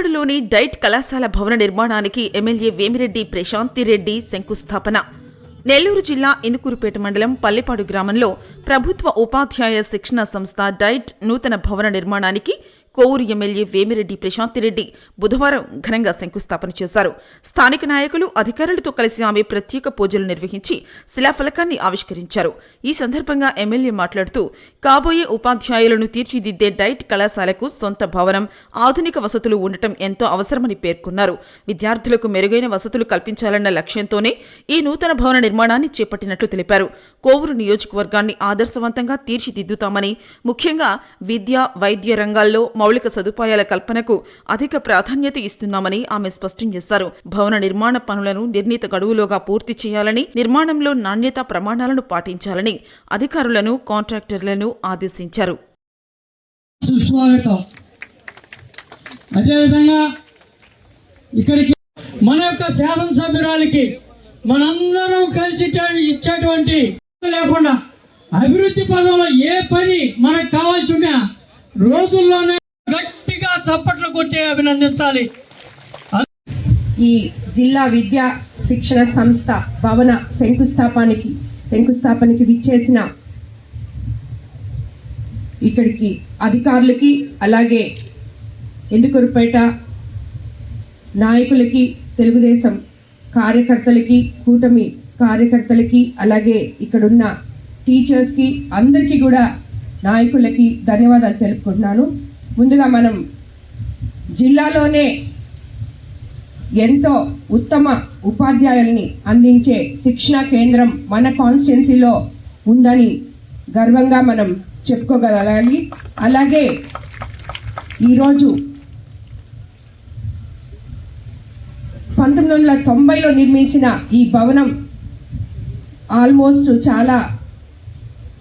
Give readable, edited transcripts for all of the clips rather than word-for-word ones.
పల్లిపాడులోని diet కళాశాల భవన నిర్మాణానికి ఎమ్మెల్యే వేమిరెడ్డి ప్రశాంతిరెడ్డి శంకుస్థాపన. నెల్లూరు జిల్లా ఇందుకూరుపేట మండలం పల్లిపాడు గ్రామంలో ప్రభుత్వ ఉపాధ్యాయ శిక్షణ సంస్థ డైట్ నూతన భవన నిర్మాణానికి కోవూరు ఎమ్మెల్యే వేమిరెడ్డి ప్రశాంతిరెడ్డి బుధవారం ఘనంగా శంకుస్థాపన చేశారు. స్థానిక నాయకులు, అధికారులతో కలిసి ఆమె ప్రత్యేక పూజలు నిర్వహించి శిలాఫలకాన్ని ఆవిష్కరించారు. ఈ సందర్భంగా ఎమ్మెల్యే మాట్లాడుతూ, కాబోయే ఉపాధ్యాయులను తీర్చిదిద్దే డైట్ కళాశాలకు సొంత భవనం, ఆధునిక వసతులు ఉండటం ఎంతో అవసరమని పేర్కొన్నారు. విద్యార్థులకు మెరుగైన వసతులు కల్పించాలన్న లక్ష్యంతోనే ఈ నూతన భవన నిర్మాణాన్ని చేపట్టినట్లు తెలిపారు. కోవూరు నియోజకవర్గాన్ని ఆదర్శవంతంగా తీర్చిదిద్దుతామని, ముఖ్యంగా విద్య, వైద్య రంగాల్లో మౌలిక సదుపాయాల కల్పనకు అధిక ప్రాధాన్యత ఇస్తున్నామని ఆమె స్పష్టం చేశారు. భవన నిర్మాణ పనులను నిర్ణీత గడువులోగా పూర్తి చేయాలని, నిర్మాణంలో నాణ్యతా ప్రమాణాలను పాటించాలని అధికారులను, కాంట్రాక్టర్లను ఆదేశించారు. అదేవిధంగా ఇక్కడికి మన యొక్క శాసనసభ్యురాలికి మనందరం కలిసి ఇచ్చేటువంటి లేకుండా అభివృద్ధి పదంలో ఏ పని మనకు కావాల్సిన రోజుల్లోనే గట్టిగా చప్పట్లు కొట్టి అభినందించాలి. ఈ జిల్లా విద్యా శిక్షణ సంస్థ భవన శంకుస్థాపనకి విచ్చేసిన ఇక్కడికి అధికారులకి, అలాగే ఇందుకూరుపేట నాయకులకి, తెలుగుదేశం కార్యకర్తలకి, కూటమి కార్యకర్తలకి, అలాగే ఇక్కడున్న టీచర్స్కి, అందరికీ కూడా నాయకులకి ధన్యవాదాలు తెలుపుకుంటున్నాను. ముందుగా మనం జిల్లాలోనే ఎంతో ఉత్తమ ఉపాధ్యాయుల్ని అందించే శిక్షణా కేంద్రం మన కాన్స్టిట్యున్సీలో ఉందని గర్వంగా మనం చెప్పుకోగలగాలి. అలాగే ఈరోజు 1990లో నిర్మించిన ఈ భవనం ఆల్మోస్ట్ చాలా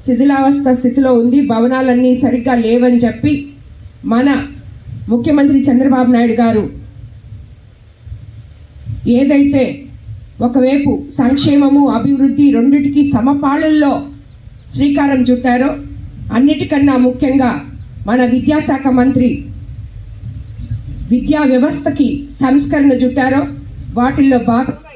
శిథిలావస్థ స్థితిలో ఉంది. భవనాలన్నీ సరిగ్గా లేవని చెప్పి మన ముఖ్యమంత్రి చంద్రబాబు నాయుడు గారు ఏదైతే ఒకవైపు సంక్షేమము, అభివృద్ధి రెండిటికి సమపాళల్లో శ్రీకారం చుట్టారో, అన్నిటికన్నా ముఖ్యంగా మన విద్యాశాఖ మంత్రి విద్యా వ్యవస్థకి సంస్కరణ చుట్టారో, వాటిల్లో భాగంగా